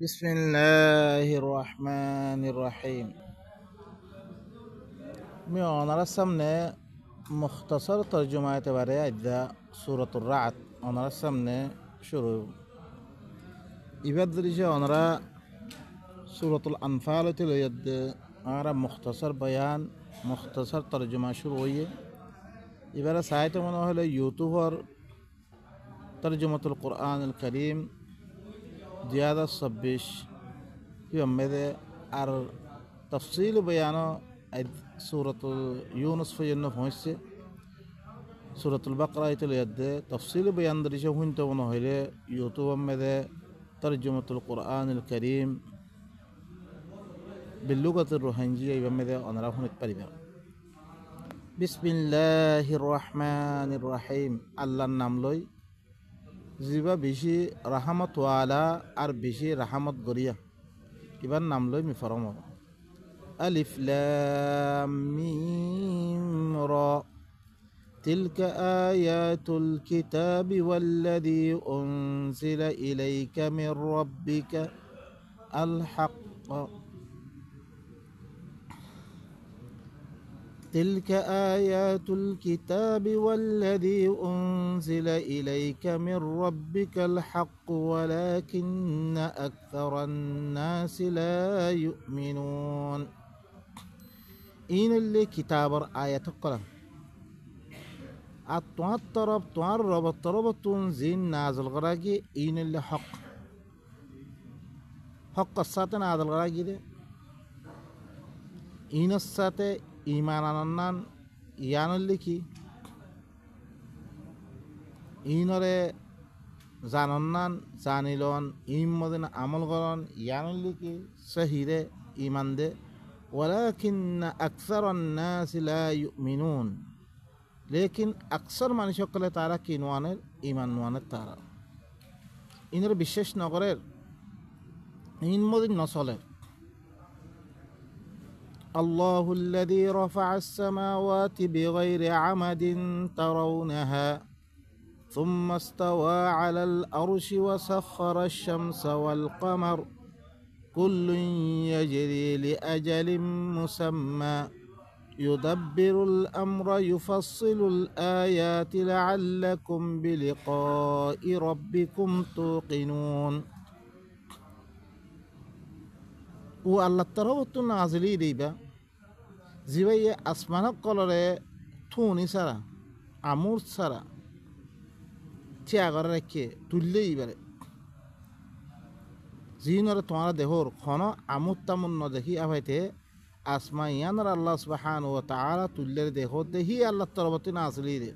بسم الله الرحمن الرحيم. أنا رسمنا مختصر ترجمة برای سورة الرعد. أنا رسمنا شروع يبدل أنا سورة الأنفال تليد أنا مختصر بيان مختصر ترجمة شروعية يبقى ساعتها من أهل يوتيوبر ترجمة القرآن الكريم زيادة صبيش يوم ماذا أر تفصيل بيانه سورة يونس في النف هسه سورة البقرة يتليد تفصيل بيان درجة هنت ونهله يوتيوب ماذا ترجمة القرآن الكريم باللغة الروهنجية يوم ماذا أنا راح نتبرر. بسم الله الرحمن الرحيم. الله نملوي زيبا بيشي رحمة والا أر بيشي رحمة غريا يبان نملوي مفرمو ألف لام ميم را تلك آيات الكتاب والذي أنزل إليك من ربك الحق تلك آيات الكتاب والذي أنزل إليك من ربك الحق ولكن أكثر الناس لا يؤمنون. إن اللي كتاب آية القرآن الطرب تعرب الطرب تنزين نازل غراقي إن اللي حق الساتة نازل غراقي ده إن الساتة إيمان أنان يعني কি ইনরে জানন্নান জানিলন ইমদিন আমল করন ইয়ানলি কি সহিরে ইমান দে ওয়ালাকিন আকসারুন নাস লা ইউমিনুন লেকিন আকসার মানুষ সকলে তারা কি নোয়ানের ইমান নোয়ানের তারা ইনরে বিশ্বাস নগরের ইনমদিন নচলে الله الذي رفع السماوات بغير عمد ترونها ثم استوى على الأرش وسخر الشمس والقمر كل يجري لأجل مسمى يدبر الأمر يفصل الآيات لعلكم بلقاء ربكم توقنون. والله تروت نازلي ديبا زيوية أسمانا قلرة توني سرا عمور سرا تياغر ركي تولي بره زينور توانا دهور خانا عمود تامن ندهي أفايته أسما يانر الله سبحانه وتعالى تولي دهور دهي الله تروت نازلي دي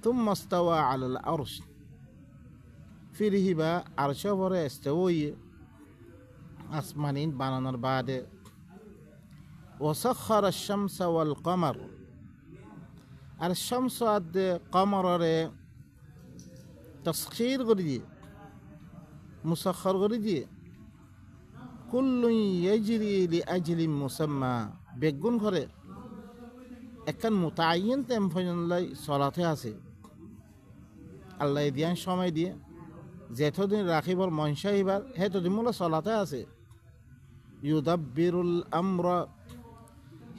ثم استوى على العرش في رهبا عرشه وره استوي أسمانين بانانر بعد وسخر الشمس والقمر الشمس عد قمر تسخير غردي مسخر غردي كل يجري لأجل مسمى بيقون غري اكن متعين تنفجن لي صلاة هاسي الله يديان شامي دي زيتو دين راخي بر منشاهي بر هيتو دي مولا صلاة هاسي يدبر الأمر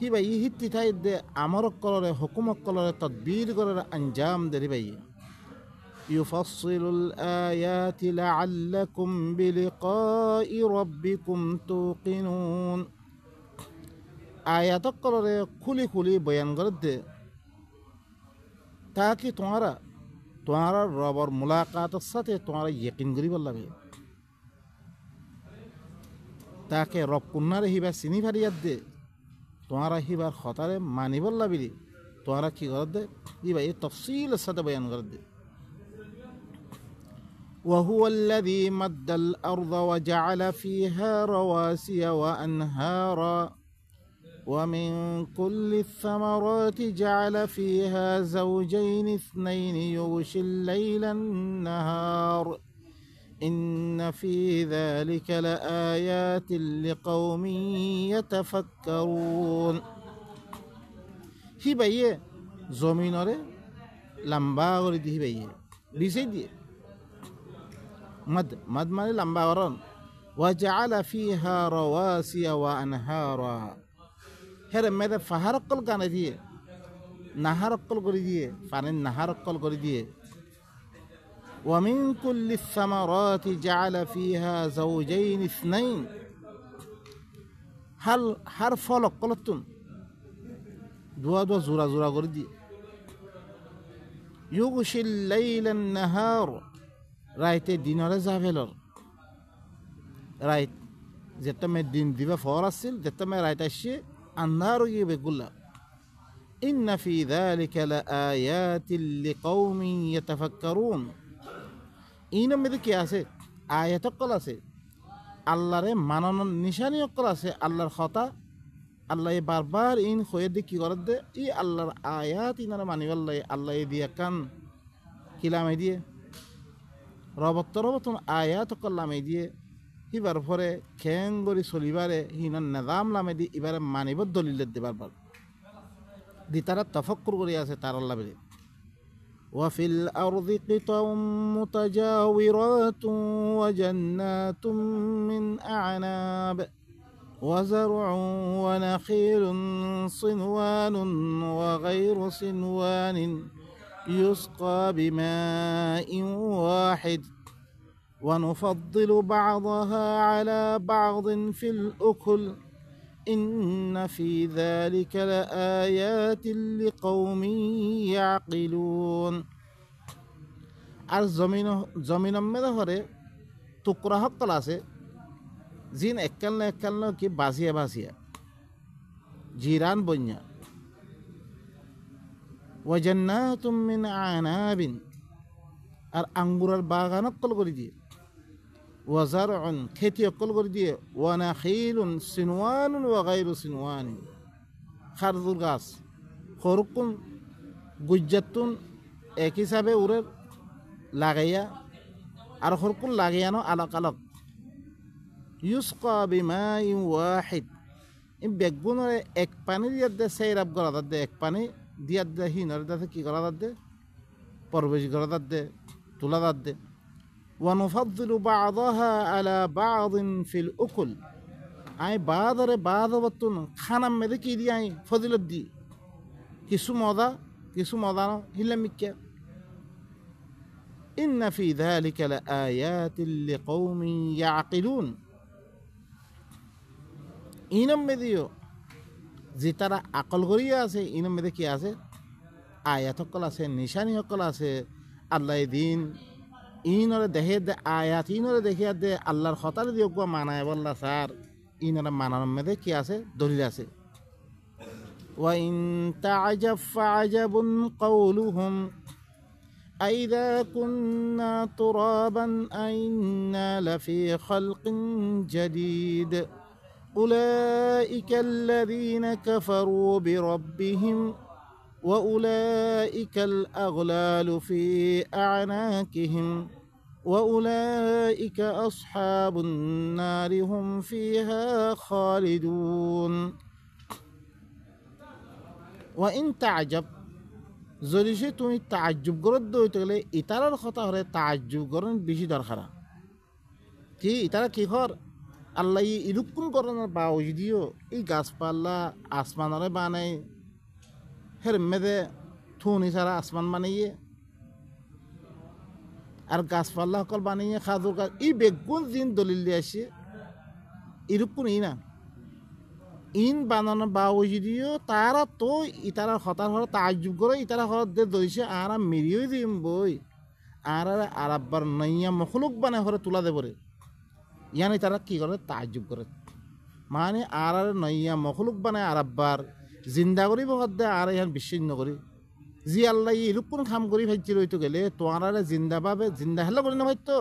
هبا يهتي تايد أمر قرر حكم قرر تدبير قرر أنجام دري بي يفصل الآيات لعلكم بلقاء ربكم توقنون. آيات قرر كل بيان قرد تاكي تمہارا رب ملاقات الساتھ تمہارا یقین کری بالله بي তাকে রব কুন্নারে হিবার চিনি ফারিয়াত দে তোমারা হিবার খতারে মানি বল্লা বিলি তোমারা কি কর দে ইবা এই তফসিল সাথে বয়ান কর দে وهو الذي مد الأرض وجعل فيها رواسي وأنهارا ومن كل الثمرات جعل فيها زوجين اثنين يغشي الليل النهار إن في ذلك لآيات لقوم يتفكرون. هبايه زميناره لمبا غري دي هبايه بيسي دي মদ মদ মানে লম্বা করণ ওয়াজআলা ফিহা রাওয়াসিয়া ওয়া আনহারা হেরে মেদে পাহাড়কল গানে দিয়ে নাহারকল করে দিয়ে পানির নাহারকল করে দিয়ে ومن كل الثمرات جعل فيها زوجين اثنين هر فلق قلتن دوا زورا زورا করে দিয়ে يغشي الليل النهار রাইতে দিনরে যাবেলর রাইত যেটা মে দিন দিবা ফর আছিল যেটা মে রাইত আসছে আন্ধার হয়ে বেগুলা إن في ذلك لآيات لقوم يتفكرون ইনম মেদে কি আছে আয়াত কল আছে আল্লাহরে মানানোর নিশানি অকল আছে আল্লাহর কথা আল্লাহ বারবার ইন হয়ে দিয়ে কি করে দে ই আল্লাহর আয়াত ইনারা মানিবাল্লাই আল্লাহ দিয়ে কান কিলামে দিয়ে রবতন আয়াত কল্লামে দিয়ে হিবার পরে খেং গড়ি চলিবারে হিনার নেজাম লামে দি এবারে মানিব দলিল দে বারবার দি তারা তফক্কুর করে আছে তার আল্লাহ বেরে وفي الأرض قطع متجاورات وجنات من أعناب وزرع ونخيل صنوان وغير صنوان يسقى بماء واحد ونفضل بعضها على بعض في الأكل إن في ذلك لآيات لقوم يعقلون আর জমিন মেদে হরে টুকরা হকল আছে জিন একাল কি বাজিয়া জিরান বন্যা ওয়াজান্নাতুম মিন আনাবিন আর আঙ্গুরের বাগান অকল করে দিয়ে ওয়াজারউন খেতি অকল করে দিয়ে ওয়ানাখিলুন সিনওয়ানুন ওয়া গায়রু সিনওয়ান খারজুর গাছ খরকুন গুজ্জাতুন এক হিসাবে উড়ে লাগাইয়া আর খরকুন লাগাইয়ানো আলাক আলাক ইউসকা বিমাইন ওয়াহিদ এই বেগুনের এক পানি দিয়ে দে সেইরাব করা দে এক পানি দিয়া দে হিনর দে কি করা দে পরবেশ করা দে তুলা দে ونفضل بعضها على بعض في الأكل আই বাদরে বাদবতুন খানা মেদে কি দি আই ফজিলত দি কিছু মজা না হিলামিকা إن في ذلك لآيات لقوم يعقلون ইনম মেদিও যে তারা আকল করিয়া আছে ইনম মেদে কি আছে আয়াত সকল আছে নিশানি সকল আছে আল্লাহ দিন ইনরে দেখে দে আয়াত ইনরে দেখিয়া দে আল্লাহর হতার দিও মানায় বললা স্যার ইনরে মানানোর মেদে কি আছে দলিল আছে وإن تعجب فعجب قولهم أإذا كنا ترابا أإنا لفي خلق جديد أولئك الذين كفروا بربهم وأولئك الأغلال في أعناقهم وأولئك أصحاب النار هم فيها خالدون وإن تعجب যদি সে তুমি তাজ্জুব করত দইতে গেলে ইতারার কথা হলে তাজ্জুব করেন বেশি দরকার কি ইতারা কি কর আল্লাহ ইরুকুন করানোর বাউজি দিও এই গাছপালা আসমানরে বানাই হের মেদে থুনি সারা আসমান বানাইয়ে আর গাছপালা সকল বানিয়ে খাদুর গাছ এই বেগুন দিন দলিল দিয়ে আসে ইরুকুন ই না ইন বানানোর বাউজি দিও তারা তো ইতারা হতার হরে তাজ্জুব করে ইতারা হর দে দইছে আর মেরিয়ে দিম বই আর আরব্বার নইয়া মখলুক বানায় হরে তুলা দেবরে ইয়ানি তারা কি করে তাজ্জুব করে মানে আর নইয়া মখলুক বানায় আরব্বার জিন্দা করি বহত দে আর ইহান বিচ্ছিন্ন করি জি আল্লাহ এরূপ কোন কাম করি ভাইছি রইতো গেলে তোমার জিন্দা পাবে জিন্দা হেলা করি না ভাইতো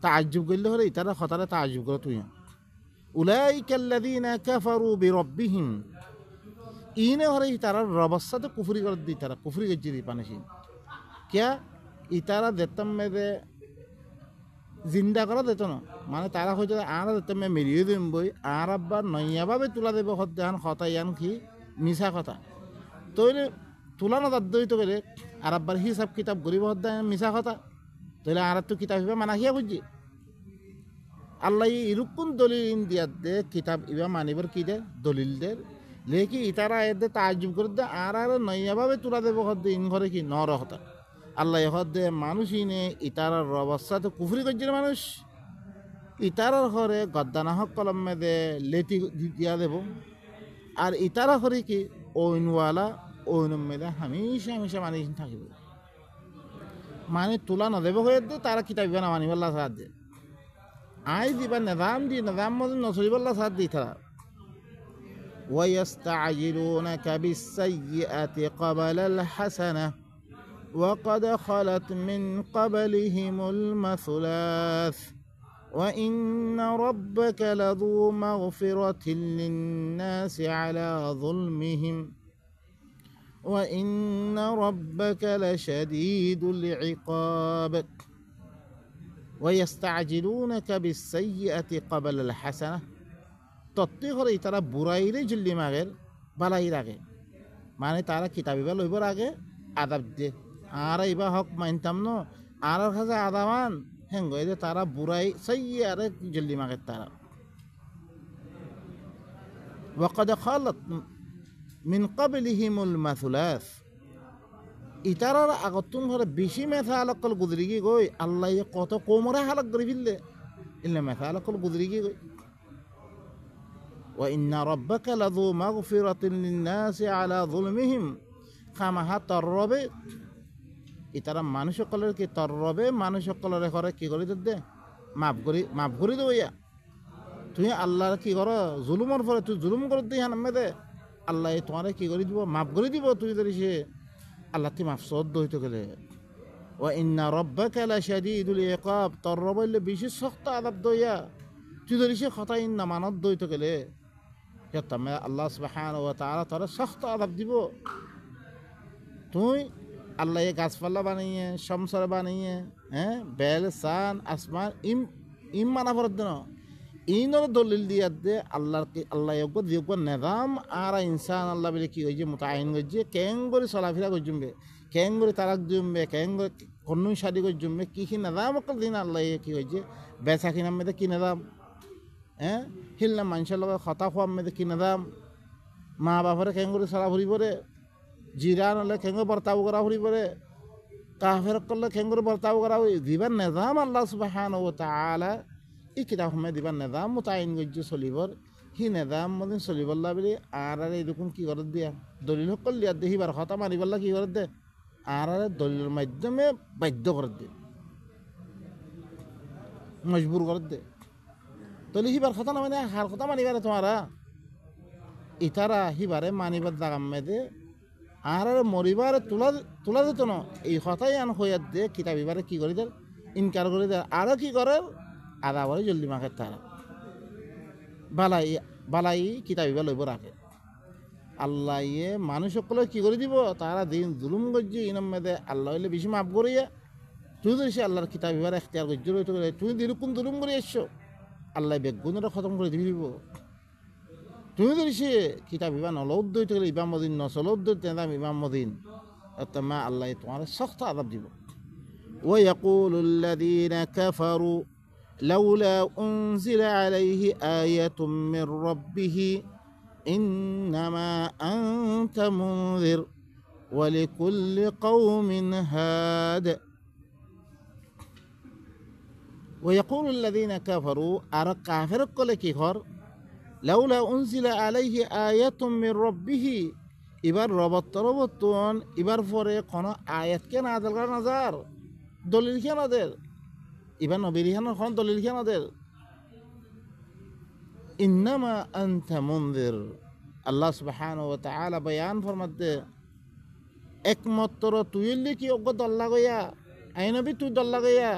তাজ্জুব করলে হরে ইতারা হতারে তাজ্জুব করে তুই উলাইকা আল্লাযীনা কাফারু বিরাব্বিহিম ইনে হরে ইতারা রবের সাথে কুফরি করে দি তারা কুফরি গজি দি পানিছি কিয়া ইতারা দেতম মেদে জিন্দা করা দিত না মানে তারা হয়তো আর দেতম মেরিয়ে দিম বই আর আব্বার নইয়াভাবে তুলা দেব হদ্দান হতা ইয়ান কি মিছা কথা তৈলে তুলা না দাদ দইতো গেলে আর আব্বার হিসাব কিতাব গরিব হদ্দান মিছা কথা তাহলে আর তো কিতাব ইবা মানা হিয়া বুঝছি আল্লাহ ইরুকুন দলিল ইন্দিয়াত দে কিতাব ইবা মানিবার কি দে দলিল দে লেকি ইতারা এদে তাজ্জুব করে দে আর নইয়াভাবে তুলা দেব হদ্দে ইন ঘরে কি নর হতা আল্লাহ হদ্দে মানুষ ইনে ইতারার অবস্থা তো কুফরি করছে মানুষ ইতারার ঘরে গদ্দানা হক কলম মেদে লেতি দিয়া দেব আর ইতারা ঘরে কি ওইনওয়ালা ওইন মেদে হামেশা হামেশা মানি থাকিব মানে তুলা নদেব হয়ে দে তারা কিতাব ইবা না মানিবাল্লা সাহায্য দে আই দিবা নিজাম দি নিজাম মধ্যে নচলিবাল্লা সাহায্য দি তারা ويستعجلونك بالسيئة قبل الحسنة وقد خلت من قبلهم المثلاث وإن ربك لذو مغفرة للناس على ظلمهم وإن ربك لشديد العقاب ويستعجلونك بالسيئة قبل الحسنة তত্ত্বে করে তারা বুড়াইলে জল্লি মাগের বালাই রাখে মানে তারা কিতাবিবা লইবার আগে আদাব দিয়ে আর ইবা হক মানতাম ন আর কাছে আদামান হেঙ্গ যে তারা বুড়াই সাই আর জল্লি মাগের তারা ওয়াকাদ খালাত মিন কাবলিহিমুল মাসুলাস ইতারার আগতুন ঘরে বেশি মেথা আলাকল গুজরি গিয়ে গই আল্লাহ কত কোমরে হালাক করে ফেললে ইল্লা মেথা আলাকল গুজরি গিয়ে গই وإن ربك لذو مغفرة للناس على ظلمهم খামাহা তর্রবে ইতারা মানুষ সকলের কি তর্রবে মানুষ সকলের ঘরে কি করে দে মাফ করি দেবো ইয়া তুই আল্লাহর কি কর জুলুমের পরে তুই জুলুম করে দিই হানামে দে আল্লাহ তোমার কি করে দিব মাফ করে দিব তুই যদি সে আল্লাহ তুই মাফ সদ্য হইতে গেলে ও ইন্না রব্বাকা লাশাদীদুল ইকাব তর্রবে বেশি শক্ত আযাব দইয়া তুই যদি সে কথা ইন্না মানত দইতে গেলে তমে আল্লাহ সুবহানাহু ওয়া তাআলা তারা শক্ত আযাব দিব তুই আল্লাহ গাছপালা বানিয়ে শমসর বানিয়ে হ্যাঁ বেল সান আসমান ইম মানা ফরত দেন ইনর দলিল দিয়া দে আল্লাহ দিয়োগ নিজাম আর ইনসান আল্লাহ বলে কি হয়েছে মোতায়েন করছে কেং করে চলাফেরা করজুমবে কেং করে তারাক জুমবে কেং করে কন্নু শাদি করজুমবে কি নিজাম অকল দিন আল্লাহ কি হয়েছে বেচাকি নামে কি নিজাম হ্যাঁ হিলনা মানুষের লগে হতা খোয়ার মেয়েদের কি নিজাম মা বাপরে কেং করে চলা ফুরি পরে জিরান হলে খেঙ্গো বর্তাও করা ফুরি পরে কাফের করলে খেঙ্গর বর্তাও করা দিবার নিজাম আল্লাহ সুবহানাহু ওয়া তাআলা এই কিতাব সময় দিবার নিজাম মোতায়েন করছে চলিবর সি নিজাম মদিন চলিবল্লা বলে আর এরকম কি করে দিয়া দলিল সকল দিয়া দে সিবার হতা মারিবল্লা কি করে দে আর দলিলের মাধ্যমে বাধ্য করে দে মজবুর করে দে তলি সিবার কথা না মানে হার কথা মানিবারে তোমারা ইতারা সিবারে মানিবার জাগাম মেদে আর মরিবার তোলা যেত না এই কথাই আন হইয়ার দে কিতাব এবারে কি করে দেয় ইনকার করে দেয় আরও কি করে আদা বলে জলদি মাখে তারা বালাই কিতাব এবার লইব রাখে আল্লাহ ইয়ে মানুষ সকলে কি করে দিব তারা দিন জুলুম করছে ইনম মেদে আল্লাহ হইলে বেশি মাফ করিয়া তুই যদি সে আল্লাহর কিতাব এবার এখতিয়ার করছে রইতে গেলে তুই যেরকম জুলুম করে এসছো আল্লাহ বেগুনটা খতম করে দিব তুমি যদি সে কিতাব ইবা নলৌদ্দ হইতে গেলে ইমাম মদিন নচলৌদ্দ তেনাম ইমাম মদিন মা আল্লাহ তোমার শক্ত আযাব দিব ويقول الذين كفروا لولا أنزل عليه آية من ربه إنما أنت منذر ولكل قوم هاد ويقول الذين كفروا أرى كافر كل كفر লাউলা উনজিলা আলাইহি আয়াতুম মির রাব্বিহি এবার রবতন এবার পরে কোনো আয়াত কে নাযিল করা নাজার দলিল কে নাদের এবার নবীর হান কোন দলিল কে নাদের ইন্নামা আনতা মুনযির আল্লাহ সুবহানাহু ওয়া তাআলা বয়ান ফরমাতে একমাত্র তুই কি ওগ দল্লা গয়া আই নবী তুই দল্লা গয়া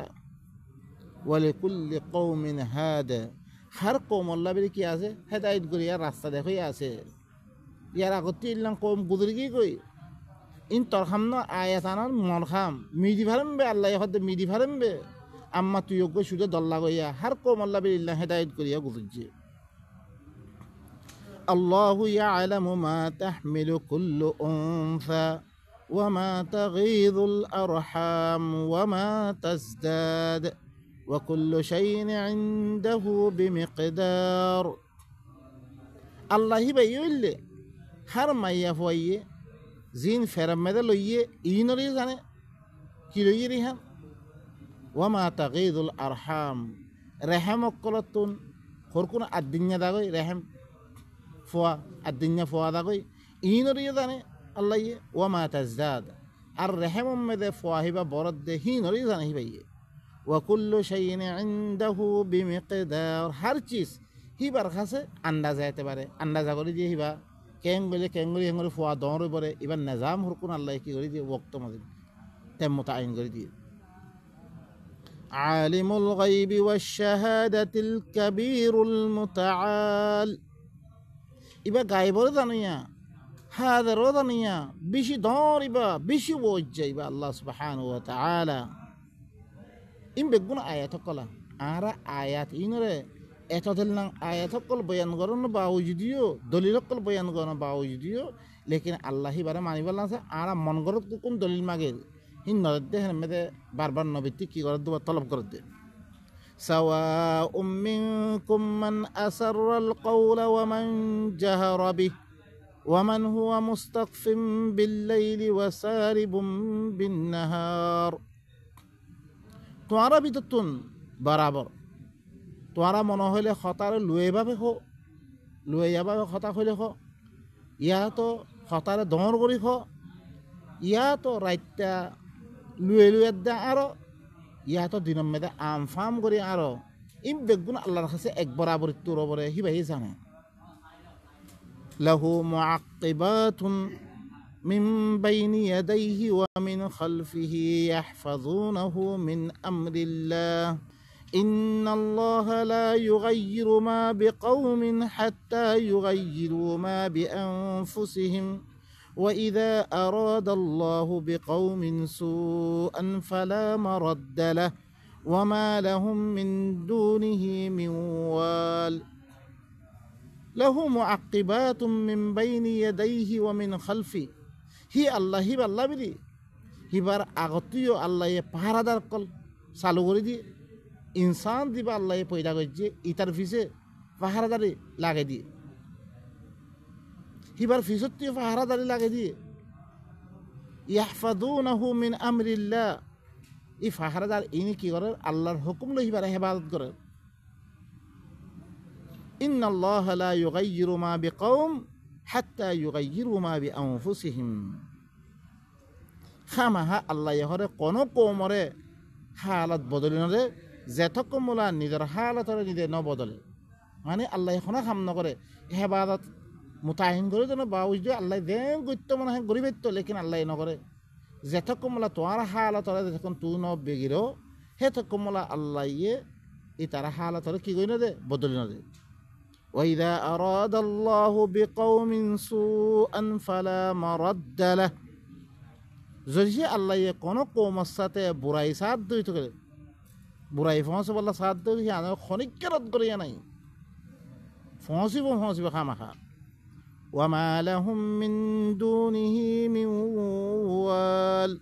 ওয়ালিকুল্লি কওমিন হাদা হার কৌম আল্লাহ বলে কি আছে হেদায়ত করি আর রাস্তা দেখো আছে ইয়ার আগতে ইল্লাম কৌম গুদরি কি কই ইন তরখাম ন আয়াত আনার মন খাম মিদি ভারমবে আল্লাহ হতে মিদি ভারমবে আম্মা তুই ওকে সুদে দল্লা গইয়া হার কৌম আল্লাহ বলে ইল্লাম হেদায়ত করিয়া গুদরছে আল্লাহু ইয়ালামু মা তাহমিলু কুল্লু উনসা وما تغيض الأرحام وما تزداد وكل شيء عنده بمقدار الله بيقول هر ما يفويه زين فرمد لويه إينوري زانه كيلويه ريهم وما تغيض الأرحام رحم قلتون خوركون الدنيا داغوي رحم فوا الدنيا فوا داغوي إينوري زانه الله وما تزداد الرحم مد فواهبا برد هينوري زانه هبيه وكل شيء عنده بمقدار هر چیز হিবার কাছে আন্দাজ আইতে পারে আন্দাজা করে দিয়ে হিবা কেঙ্গলি হেঙ্গলি ফোয়া দৌড় পরে এবার নিজাম হুরকুন আল্লাহ কি করে দিয়ে ওক্ত মাঝে তেম মোতায়েন করে দিয়ে আলিমুল গায়বি ওয়াশ শাহাদাতিল কাবীরুল মুতাআল ইবা গায়বর জানিয়া হাজার জানিয়া বেশি দৌড়িবা বেশি ওজ যাইবা আল্লাহ সুবহানাহু ওয়া তাআলা ইম বেগুন আয়াত কলা আরা আয়াত ইনরে এতদিন আয়াত কল বয়ান করন বাউজিদিও দলিল কল বয়ান করন বাউজিদিও লেকিন আল্লাহি বারে মানিবাল আছে আরা মন করত কোন দলিল মাগে হিন নরদে হেন মেদে বারবার নবিতি কি করে দুবার তলব করে দে সাওয়াউম মিনকুম মান আসাররাল কওলা ওয়া মান জাহারা বিহি ওয়া মান হুয়া মুস্তাকফিম বিল-লাইলি ওয়া সারিবুম বিন-নাহার তোমরা ভিতরতুন বরাবর তোমরা মনে হইলে খতার লুয়েভাবে হো লুয়েভাবে খতা হইলে হ ইয়া তো খতারে দমর করি হ ইয়া তো রাইতা লুয়ে দে আরো ইয়া তো দিন মেদে আমফাম করি আরো ইম বেগুন আল্লাহর কাছে এক বরাবর তোর বরে হিবাই জানে লাহু মুআক্কিবাতুন من بين يديه ومن خلفه يحفظونه من أمر الله إن الله لا يغير ما بقوم حتى يغيروا ما بأنفسهم وإذا أراد الله بقوم سوءا فلا مرد له وما لهم من دونه من وال له معقبات من بين يديه ومن خلفه হি আল্লাহ হিব আল্লাহ বিদি হিবার আগতীয় আল্লাহ পাহারাদার কল চালু করে দিয়ে ইনসান দিবা আল্লাহ পয়দা করছে ইটার ফিসে পাহারাদারি লাগে দিয়ে হিবার ফিসত্তিও পাহারাদারি লাগে দিয়ে ইয়াহফাযুনাহু মিন আমরিল্লাহ এই পাহারাদার ইনি কি করে আল্লাহর হুকুম লই হিবার হেফাজত করে ইন্নাল্লাহা লা ইউগাইয়িরু মা বিকওম হাত্তা ইউগাইয়িরু মা বিআনফুসিহিম খামাহা আল্লাহ হরে কোন কওমরে হালত বদলিনরে যেতকমলা নিজের হালতরে নিজে ন বদলে মানে আল্লাহ এখনো কাম নকরে হেফাজত মুতাহিন করে যেন বাউজ দিয়ে আল্লাহ দেন গত্য মনে হয় গরিবেত্য লেকিন আল্লাহ নকরে যেতকমলা তোমার হালতরে যখন তুই ন বেগিরো হেতকমলা আল্লাহ ই তারা হালতরে কি করি না দে বদলি না দে وإذا أراد الله بقوم سوءا فلا مرد له যদি আল্লাহ কোনো কওমের সাথে বুরাই সাথ দিতে করে বুরাই ফসে বলা সাথ দিয়ে আনা খনিককে রদ করিয়া নাই ফসিব খামাখা ওয়ামা লাহুম মিন দুনিহি মিন ওয়াল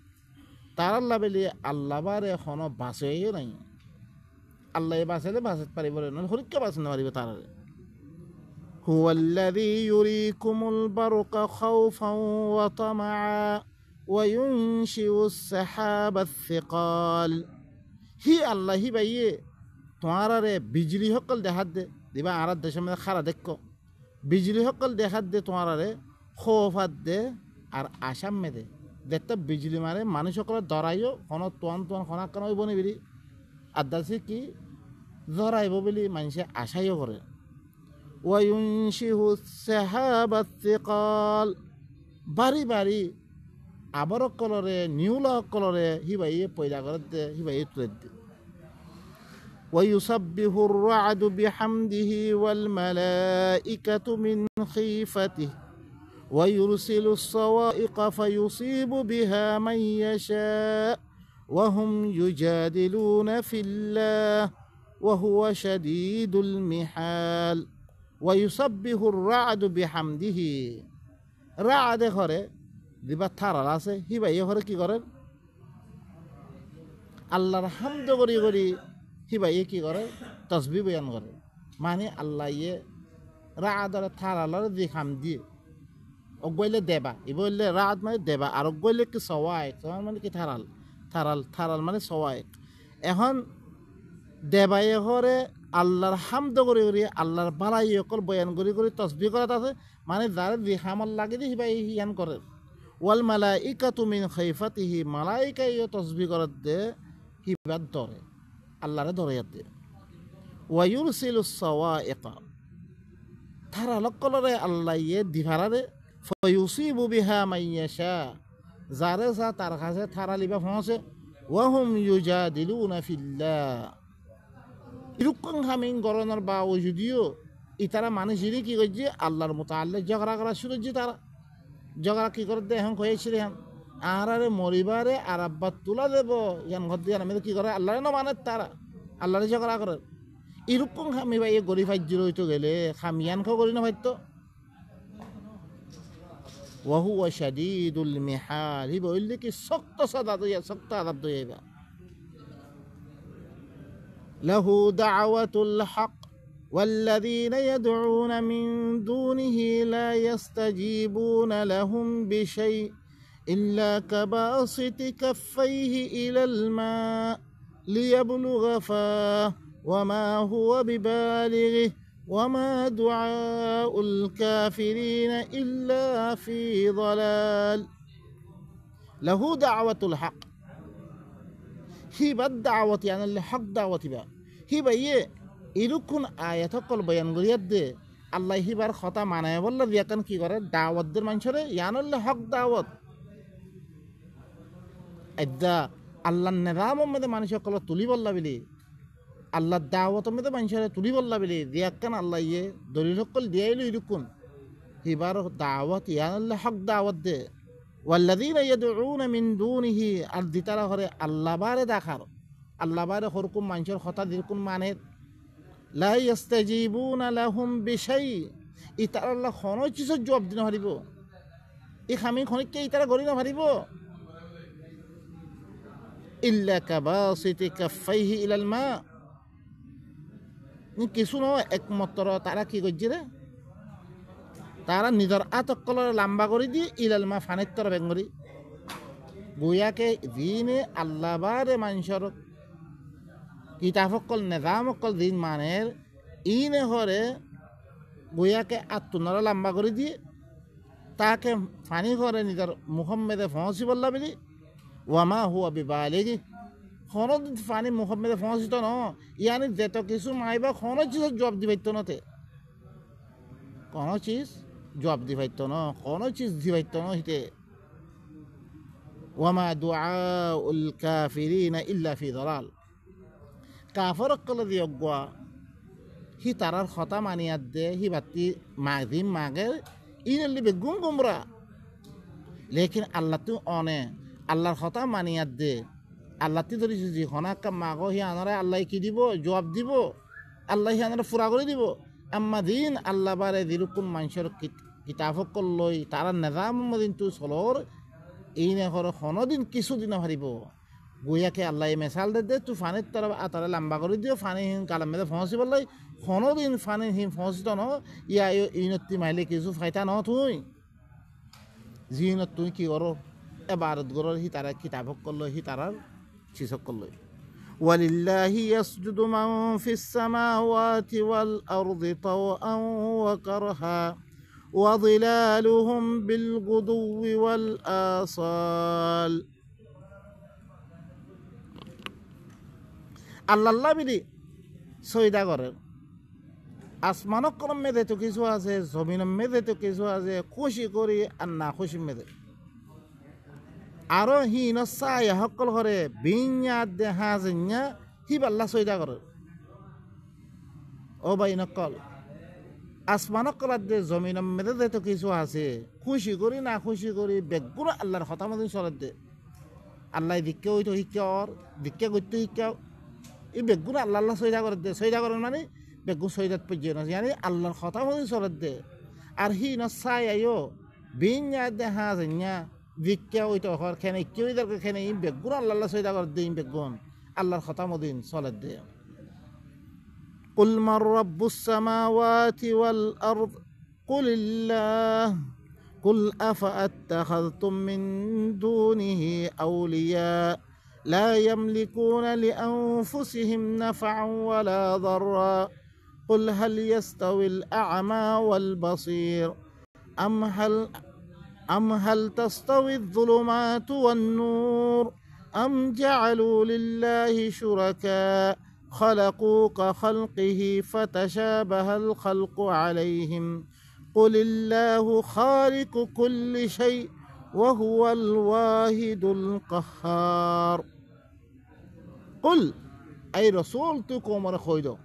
তার আল্লাহ বলি আল্লাহ বারে এখনো বাঁচেই নাই আল্লাহ বাঁচালে বাঁচাতে পারিব না খনিককে বাঁচাতে পারিব তার هو الذي يريكم البرق خوفا وطمعا وينشئ السحاب الثقال হি আল্লাহ হি বাইয়ে তোমার বিজলি সকল দেখাত দে দিবা আর দেশের মধ্যে খারা দেখো বিজলি সকল দেখাত দে তোমার খোফাত দে আর আসাম মেদে দেখতে বিজলি মারে মানুষ সকল দরাইও কোনো তোয়ান খনা কেন হইব নিবিরি আদাসি কি দরাইব বলি মানুষে আশাইও করে وينشئ السحاب الثقال বাড়ি বাড়ি আবার কলরে নিউলা কলরে হিবাইয়ে পয়দা করতে হিবাইয়ে তুলে দে ويسبح الرعد بحمده والملائكة من خيفته ويرسل الصواعق فيصيب بها من يشاء وهم يجادلون في الله وهو شديد المحال ويسبح الرعد بحمده রাআদ করে দিবা থারাল আছে হিবাইয়ে করে কি করেন আল্লাহর হামদ করি করি হিবাইয়ে কি করে তসবি বয়ান করে মানে আল্লাহ ইয়ে রাত থারালার দি খাম দিয়ে অগইলে দেবা ই বললে রাত মানে দেবা আর অগইলে কি সওয়াই সওয়াই মানে কি থারাল থারাল থারাল মানে সওয়াই এখন দেবাইয়ে করে আল্লাহর হামদ করি করি আল্লাহর বালাই অকল বয়ান করি করি তসবি করাত আছে মানে যার দি খামার লাগে দি হিবাই হিয়ান করে ওয়াল মালাইকাতু মিন খাইফাতিহি মালাইকা ইয়ে তসবি করাত দে হিবাত ধরে আল্লাহরে ধরে দে ওয়ায়ুরসিলুস সাওয়াইকা তারা লক্কলরে আল্লাহ ইয়ে দিভারারে ফয়ুসিবু বিহা মাইয়াশা যারে যা তার কাছে থারা লিবা পৌঁছে ওয়াহুম ইউজাদিলুনা ফিল্লাহ ইরকম হামিং গরনের বা ও যদিও ইতারা মানুষেরই কি করছে আল্লাহর মতো আল্লাহ ঝগড়া করা শুরু করছে তারা ঝগড়া কি করে এখন হয়েছিল এখন আরে মরিবারে আর আব্বা তুলা দেব ইয়ান ঘর দিয়ে আমি কি করে আল্লাহরে না মানে তারা আল্লাহরে ঝগড়া করে এরকম খামি ভাই গরিব হাজ্যুর হইতো গেলে খামিয়ান খাও করি না হয়তো ওয়াহুয়া শাদীদুল মিহাল হি বললে কি শক্ত সাদা দইয়া শক্ত আদাব দইয়া লাহু দাওয়াতুল হক والذين يدعون من دونه لا يستجيبون لهم بشيء إلا كباسط كفيه إلى الماء ليبلغ فاه وما هو ببالغه وما دعاء الكافرين إلا في ضلال له دعوة الحق هي بالدعوة يعني الحق دعوة بقى هي بيه এরকম আয়াত কল বয়ান করিয়া দে আল্লাহ হিবার কথা মানায় বললে দিয়াকান কি করে দাওয়াতদের মানুষরে ইয়ানল্লে হক দাওয়াত এদা আল্লাহর নিজামের মধ্যে মানুষ সকল তুলি বললা বলি আল্লাহর দাওয়াতের মধ্যে মানুষরে তুলি বললা বলি দিয়াকান আল্লাহ ইয়ে দলিল সকল দিয়াইলো এরকম হিবার দাওয়াত ইয়ানল্লে হক দাওয়াত দে ওয়াল্লাযীনা ইয়াদউনা মিন দুনিহি আর দিতারা করে আল্লাহ বারে দেখার আল্লাহ বারে হরকুম মানুষের কথা দিরকুম মানে লা ইয়াস্তাজিবুনা লাহুম বিশাই ইতারা আল্লাহ কোনো চিজৰ জবাব দিন হারিব এই খামি খনিকে ইতারা গরি না হারিব ইল্লা কাবাসিতি কাফাইহি ইলাল মা কিছু ন একমাত্র তারা কি করছে রে তারা নিজের আতকলর লম্বা করে দিয়ে ইলাল মা ফানির তর বেঙ্গরি গুয়াকে দিনে আল্লাহ বারে মানুষের কিতাবকল নিজামকল দিন মানের ইনে হরে গুয়াকে আত্মনরা লম্বা করে দিয়ে তাকে ফানি করে নিজের মুহাম্মদে পৌঁছি বললা বলি ওয়ামা হুয়া বিবালিগি কোনো ফানি মুহাম্মদে পৌঁছিত ন ইয়ানি যেত কিছু মাইবা কোনো চিজের জবাব দি পাইত নতে কোনো চিজ জবাব দি পাইত ন কোনো চিজ দি পাইত ন হিতে ওয়ামা দুআউল কাফিরিনা ইল্লা ফি দালাল কাফরক কলে দিয়ে গোয়া হি তারার কথা মানিয়াত দে হি বাতি মাগদিম মাগের ইনলি বেগুম গুমরা লেকিন আল্লাহ তু অনে আল্লাহর কথা মানিয়াত দে আল্লাহ তি ধরি যি হনাক্কা মাগো হি আনারে আল্লাহ কি দিব জবাব দিব আল্লাহ হি আনারে ফুরা করে দিব আম্মা দিন আল্লাহ বারে দিরুকুম মানুষের কিতাবক লই তারা নিজাম দিন তু চলর ইনে হর হনদিন কিছুদিন হারিব গুয়াকে আল্লাহ মেসাল দে তু ফানির তরফ আতারে লম্বা করে দিও ফানি হিম কালাম মেদে ফসি বললাই কোনোদিন ফানি হিম ফসিত ন ইয়া ইনতি মাইলে কিছু ফাইতা ন তুই জিনত তুই কি করো এবারত গরর হি তারা কিতাবক করলো হি তারার চিসক করলো ওয়ালিল্লাহি ইয়াসজুদু মান ফিস সামাওয়াতি ওয়াল আরদি তাওআন ওয়া কারহা ওয়া যিলালুহুম বিল গুদুওয়ি ওয়াল আসাল আল্লাহ বিধি সৈদা করে আসমানক কলম মেদে তো কিছু আছে জমিন মেদে তো কিছু আছে খুশি করি আর না খুশি মেদে আরো হিন চাই সকল করে বিঞা দেহা জিঞা হি আল্লাহ সৈদা করে ও বাই নকল আসমানক কলার দে জমিন মেদে তো কিছু আছে খুশি করি না খুশি করি বেগুলো আল্লাহর হতামদিন চলে দে আল্লাহ দিকে হইতো শিক্ষার দিকে করতে শিক্ষা এই বেগুন আল্লাহ আল্লাহ সৈদা করে দে সৈদা করেন মানে বেগুন সৈদাত পর্যায়ে না জানি আল্লাহর কথা মতো চলে দে আর হি নসাই আইও বিন দে হা জানিয়া ভিক্ষা ওইটা হর খেনে কেউ দরকার খেনে ইম বেগুন আল্লাহ সৈদা কর দে ইম বেগুন আল্লাহর কথা মদিন চলে দে কুল মার রাব্বুস সামাওয়াতি ওয়াল আরদ কুলিল্লাহ কুল আফাত্তাখাযতুম মিন দুনিহি আউলিয়া لا يملكون لأنفسهم نفعا ولا ضرا قل هل يستوي الأعمى والبصير أم هل تستوي الظلمات والنور أم جعلوا لله شركاء خلقوا كخلقه فتشابه الخلق عليهم قل الله خالق كل شيء وهو الواحد القهار قل أي رسول تكون مرخويدو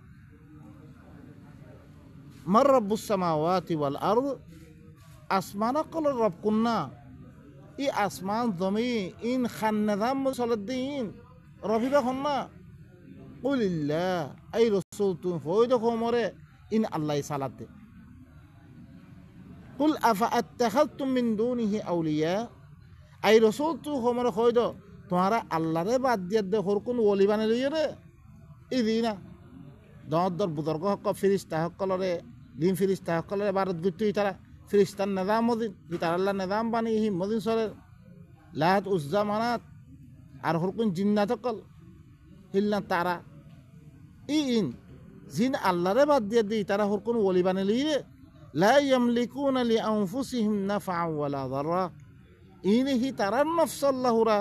من رب السماوات والأرض আসমান কল রব কুন্না ই আসমান জমি ইন খান্নাদাম মুসলদ্দিন রবিবা খন্না কুলিল্লাহ আই রাসূল তুন হইদ খমরে ইন আল্লাহ সালাত দে কুল আফা আত্তাখাযতুম মিন দুনিহি আউলিয়া আই রাসূল তু খমরে হইদ তোমারা আল্লাহরে বাদ দিয়া দে হর কোন ওলি বানাই লইয়ে রে ইদিনা দর বুজুর্গ হক ফেরেশতা হকলরে দিন ফেরেশতা হকলরে বারত গুতি তারা ফিরিস্তান নিজাম মদিন গীতার আল্লাহ নিজাম বানিয়ে হি মদিন সরে লাহাত উজ্জা মানাত আর হরকুন জিন্নাত কল হিলনা তারা ইন জিন আল্লাহরে বাদ দিয়ে দিই তারা হরকুন ওলি বানালি রে লা ইয়ামলিকুনা লি আনফুসিহিম নাফআ ওয়ালা দাররা ইন হি তারার নফস আল্লাহরা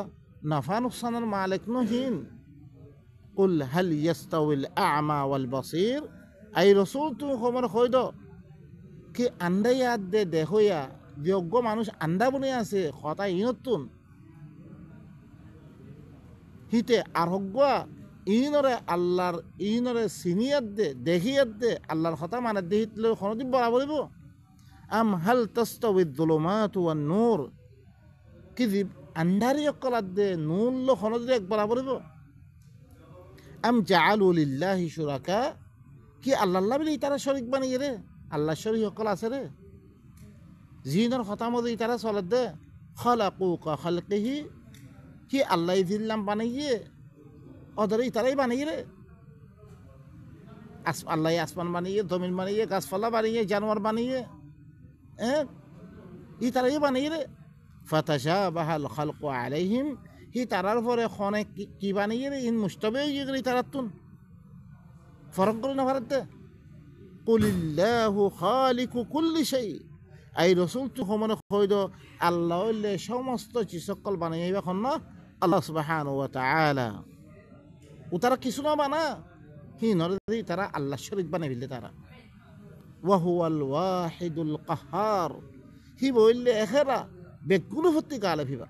নাফা নুকসানের মালিক নহিন কুল হাল ইয়াস্তাউল আ'মা ওয়াল বাসীর আই রাসূল তুমি খবর কইদ কি আন্ডা ইয়াদ দে দেখয়া যোগ্য মানুষ আন্ডা বনে আছে কথা ইনতুন হিতে আরোগ্য ইনরে আল্লাহর ইনরে সিনিয়াত দে দেখিয়াত দে আল্লাহর কথা মানে দেহিতলে খনদি বলা বলিব আম হাল তাস্তাউই যুলুমাতু ওয়ান নূর কি আন্ডারি অকলাত দে নূর লো খনদি এক বলা বলিব আম জাআলু লিল্লাহি শুরাকা কি আল্লাহ বলি তারা শরীক বানিয়ে রে আল্লাহ শরীক অকল আছে রে জিনের কথা মধ্যে তারা চলে দে খালাকু কা খালকিহি কি আল্লাহ দিল্লাম বানিয়ে ওদের তারাই বানিয়ে রে আল্লাহ আসমান বানিয়ে জমিন বানিয়ে গাছপালা বানিয়ে জানোয়ার বানিয়ে ই তারাই বানিয়ে রে ফাতাশাবাহাল খালকু আলাইহিম হি তারার পরে খনে কি বানিয়ে রে ইন মুস্তাবে হয়ে গেলি তারার তুন ফরক করে না ভারতে কুলিল্লাহু খালিকু কুল্লি শাই আই রাসূল তু খমনে কইদ আল্লাহ লে সমস্ত চিসকল বানাইবা খন না আল্লাহ সুবহানাহু ওয়া তাআলা উতারা কিছু না বানা হি নরদি তারা আল্লাহ শরীক বানাই দিলে তারা ওয়া হুয়াল ওয়াহিদুল কাহ্হার হি বইলে এখেরা বেগুন হতি গালে ফিবা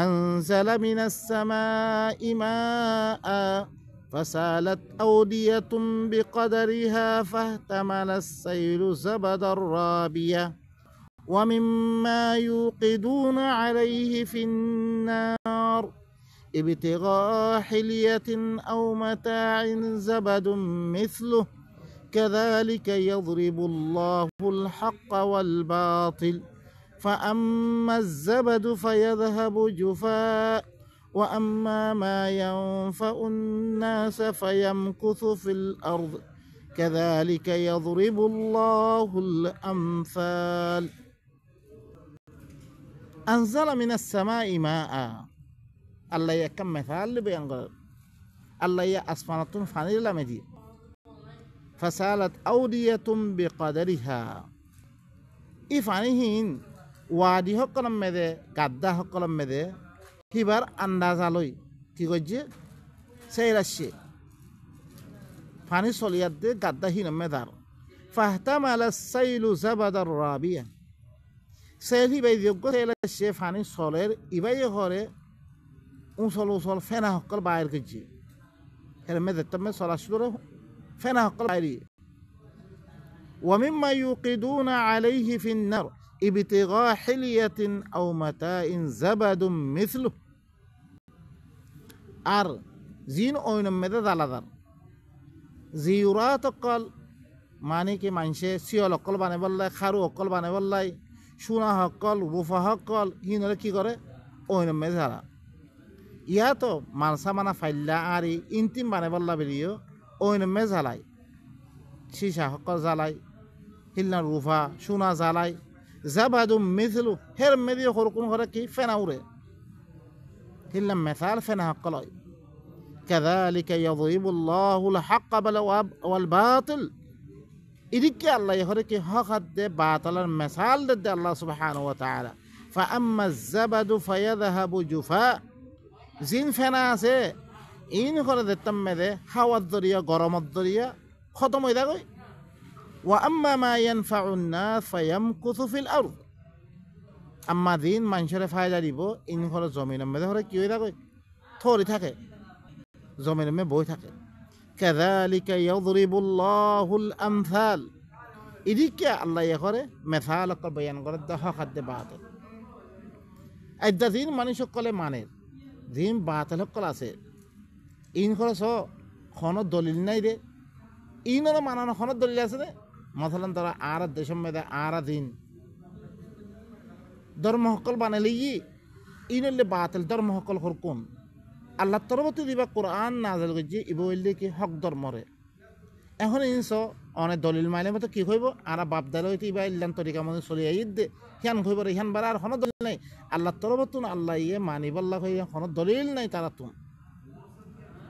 আনজালা মিনাস সামাই মাআ فسالت أودية بقدرها فاحتمل السيل زبدا رابيا ومما يوقدون عليه في النار ابتغاء حلية أو متاع زبد مثله كذلك يضرب الله الحق والباطل فأما الزبد فيذهب جفاء وأما ما ينفع الناس فيمكث في الأرض كذلك يضرب الله الأمثال أنزل من السماء ماء الله يكم مثال بيان الله يا أسفانة فاني لمدي فسالت أودية بقدرها إفانيهين وادي هقلم مده قد هقلم مده হিবার আন্দাজ আলই কি করছে সেই রাশি পানি চলিয়াত দে গাদ্দাহীন মেদার ফাহতাম আলা সাইলু জাবাদার রাবিয়া সেল হিবাই যোগ্য সে পানি চলের ইবাই হরে উঁচল উঁচল ফেনা সকল বাইর করছে হের মেদের তমে চলাচল ফেনা সকল বাইরি ومما يوقدون عليه في النار ابتغاء حلية أو متاع زبد مثله আর জিন ওইনম মেদে দালাদার জিউরাত অকল মানে কি মানুষে শিয়ল অকল বানাই বললাই খারু অকল বানাই বললাই সোনা সকল রূপা সকল হিনরে কি করে ওইনমে জ্বালা ইয়া তো মানসা মানা ফাইল্লা আর ইন্তিম বানাবার বেরিয়েও ওইনমে জ্বালায় সীসা সকল জ্বালায় হিলনা রূপা সোনা জ্বালায় জাবাদু মিথলু হের মেদিও কোন করে কি ফেনা উড়ে হিলনা মেথাল ফেনা সকল হয় কাযালিকা ইয়াযরিবুল্লাহুল হাক্কা ওয়াল বাতিল ইদিকে আল্লাহ ইহরে কি হক হাত দে বাতালার মেসাল দে আল্লাহ সুবহানাহু ওয়া তাআলা ফাআম্মা যাবাদু ফায়াযহাবু জুফা জিন ফেনা আছে ইন করে দিতাম মেদে হাওয়ার দরিয়া গরমর দরিয়া খতম হয়ে যাবে ওয়া আম্মা মা ইয়ানফাউন নাস ফায়ামকুথু ফিল আরদ আম্মা দিন মানুষের ফায়দা দিব ইন করে জমিনের মেদে হরে কি হয়ে যাবে থরি থাকে জমিনের মে বই থাকে কাযালিকা ইয়াযরিবুল্লাহুল আমসাল ইদিকে আল্লাহ করে মেসাল বয়ান করে হক হাত দে বাতিল আইদা দিন মানুষ সকলে মানে দিন বাতিল সকল আছে ইন করে খন দলিল নাই রে ইনর মানানো খন দলিল আছে রে মতলান তারা আর দেশের মেয়েদের আর দিন ধর্ম সকল বানালে ইনলে বাতিল ধর্ম সকল কোন আল্লাহ তরবতি দিবা কোরআন নাজেল করছে ইবইলে কি হক ধর্মরে এখন ইনস অনেক দলিল মাইলে মতো কি হইব আর বাপদার হইতে ইবা ইল্লান তরিকা মধ্যে চলে আই দে হিয়ান হইব রে হিয়ান বার আর হন দলিল নাই আল্লাহ তরবতুন আল্লাহ ইয়ে মানিবাল্লাহ হইয়া হন দলিল নাই তারা তুম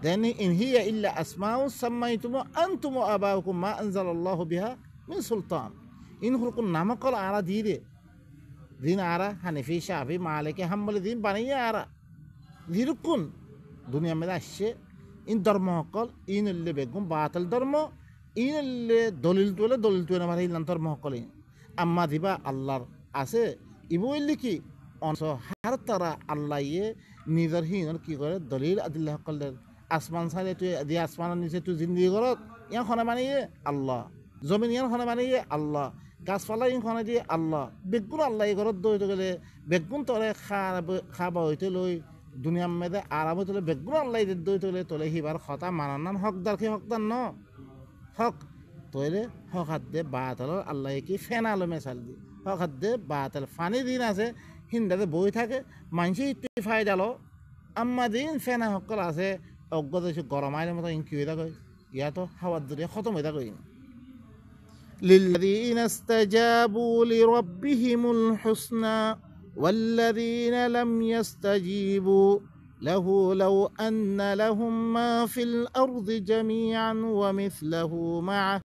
দেন ইন হিয়া ইল্লা আসমাউ সাম্মাইতুম আনতুম আবাউকুম মা আনজালাল্লাহু বিহা মিন সুলতান ইন হুকুম নামকল আরা দিয়ে দে দিন আরা হানিফি শাফি মালিকি হাম্বলি দিন বানাইয়া আরা দিরুকুন দুনিয়া মেদে আসছে ইন ধর্ম সকল ইনলে বেগুম বাতিল ধর্ম ইনলে দলিল তুলে মানে ইলান ধর্ম সকল আম্মা দিবা আল্লাহর আছে ইবইলে কি অংশ হার তারা আল্লাহ ইয়ে নিজের হিনর কি করে দলিল আদিল্লাহ সকলের আসমান সাইলে তুই দিয়ে আসমানের নিচে তুই জিন্দিগি করত ইয়ান খনে বানিয়ে আল্লাহ জমিন ইয়ান খনে বানিয়ে আল্লাহ গাছপালা ইন খনে দিয়ে আল্লাহ বেগুন আল্লাহ ঘরত দইতে গেলে বেগুন তলে খাবা হইতে লই দুনিয়ার মেয়েদে আরাম তোলে বেগুন আল্লাহ দই তোলে হিবার খতা মানান হকদার কি হকদার ন হক তৈরে হক হাত দে বাতাল আল্লাহ কি ফেনালো মেশাল দি হক হাত দে বাতাল ফানি দিন আছে হিন্দাতে বই থাকে মানুষই ইতি ফায়দালো আম্মা দিন ফেনা সকল আছে অজ্ঞ গরম আইলের মতো ইন কি হয়ে থাকে ইয়া তো হাওয়ার দরিয়া খতম হয়ে থাকে للذين استجابوا لربهم الحسنى والذين لم يستجيبوا له لو أن لهم ما في الأرض جميعا ومثله معه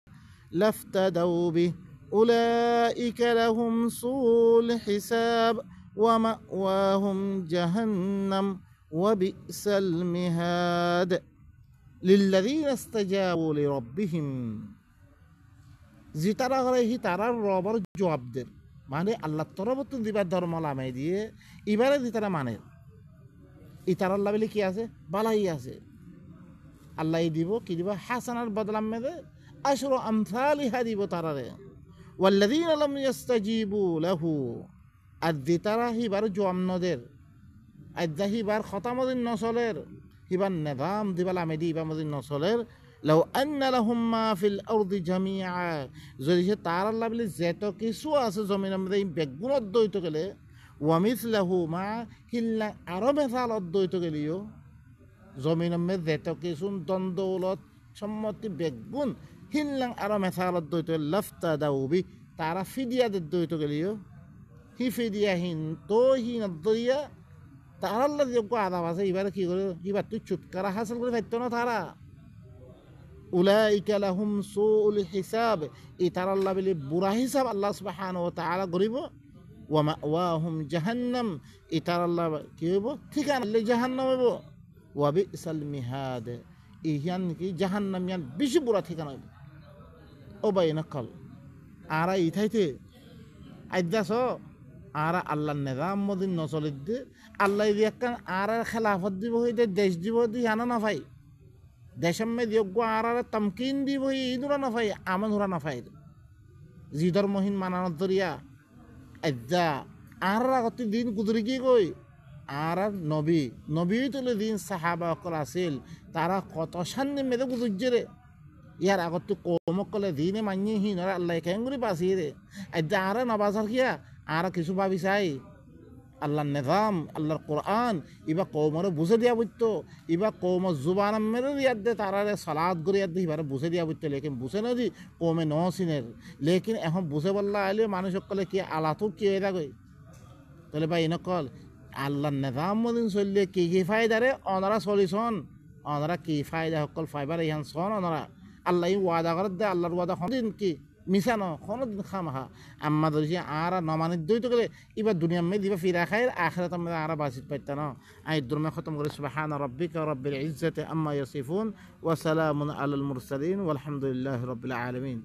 لافتدوا به أولئك لهم سوء الحساب ومأواهم جهنم وبئس المهاد للذين استجابوا لربهم জি তারা করে হি তারার রবার জবাবদের মানে আল্লাহ তরফত দিবার ধর্ম লামাই দিয়ে এবারে দি তারা মানে ই তারার লাভেলে কি আছে বালাই আছে আল্লাহ দিব কি দিব হাসানার বদলাম মেদে আশরু আমসালিহা দিব তারারে ওয়াল্লাযীনা লাম ইস্তাজিবু লাহু আর দি তারা হিবার জওয়ামনদের আজ্জা হিবার খতামদিন নসলের হিবার নিজাম দিবা লামাই দি ইবামদিন নসলের লাউ আন্না লাহুম মা ফিল আরদি জামিআ যদি সে তার আল্লাহ বলে যেত কিছু আছে জমিনের মধ্যে বেগুন অদ্বৈত গেলে ওয়ামিসলাহু মা হিল্লা আরো মেসাল অদ্বৈত গেলিও জমিনের মধ্যে যেত কিছু দ্বন্দ্বলত সম্মতি বেগুন হিল্লাং আরো মেসাল অদ্বৈত লফতা দাউবি তারা ফিদিয়া দ্বৈত গেলিও হি ফিদিয়াহীন তো হিন অদ্দরিয়া তার আল্লাহ যোগ্য আদাব আছে এবারে কি করে এবার তুই ছুটকারা হাসিল করে পাইত না তারা উলাইকা লাহুম সুউল হিসাব এই তার আল্লাহ বলে বুড়া হিসাব আল্লাহ সুবহানাহু ওয়া তাআলা করিব ওয়া মাওয়াহুম জাহান্নাম এই তার আল্লাহ কি হইব ঠিকানা জাহান্নাম হইব ওয়া বিসাল মিহাদ ইহান কি জাহান্নাম ইয়ান বেশি বুড়া ঠিকানা হইব ও ভাই নকল আরা ইথাইতে আইদাস আরা আল্লাহর নিজাম মদিন নচলিত দে আল্লাহ দিয়ে একখান আর খেলাফত দিব হইতে দেশ দিব দি আনা না ভাই দেশের মে যোগ্য আর তমকিন দিব ইদুরা না পাই আমন ধরা না পাই জি ধর্মহীন মানানোর দরিয়া আজ্জা আর আগতে দিন কুদুরি কি কই আর নবী তুলে দিন সাহাবা অকল আছিল তারা কত শান্তি মেদে কুদুর্যে রে ইয়ার আগত কমকলে দিনে মানিয়ে হিন আল্লাহ কেঙ্গুরি পাসি রে আজ্জা আর নবাজার কিয়া আর কিছু ভাবি চাই আল্লাহর নিজাম আল্লাহর কোরআন ইবা কৌমরে বুঝে দিয়া বুঝতো ইবা কৌমর জুবান মেরে ইয়াদ দে তারারে সালাদ করে ইয়াদ দে এবারে বুঝে দিয়া বুঝতো লেকিন বুঝে না দি কৌমে ন চিনের লেকিন এখন বুঝে বললা আইলে মানুষ সকলে কি আলাতো কি হয়ে থাকই তাহলে ভাই নকল আল্লাহর নিজাম মদিন চললে কি ফায়দা রে অনারা চলিছন অনারা কি ফায়দা সকল ফাইবার ইহান সন অনারা আল্লাহ ওয়াদা করে দে আল্লাহর ওয়াদা দিন কি মিশানো কোনোদিন খামাখা আম্মা ধরেছি আর নমানিত দই তো গেলে এবার দুনিয়া মে দিবা ফিরা খাই আখেরাত আমরা আর বাসিত পাইতা না আই দুর্মে খতম করে সুবহান রাব্বিকা রাব্বিল ইজ্জাতি আম্মা ইয়াসিফুন ওয়া সালামুন আলাল মুরসালিন ওয়ালহামদুলিল্লাহি রাব্বিল আলামিন।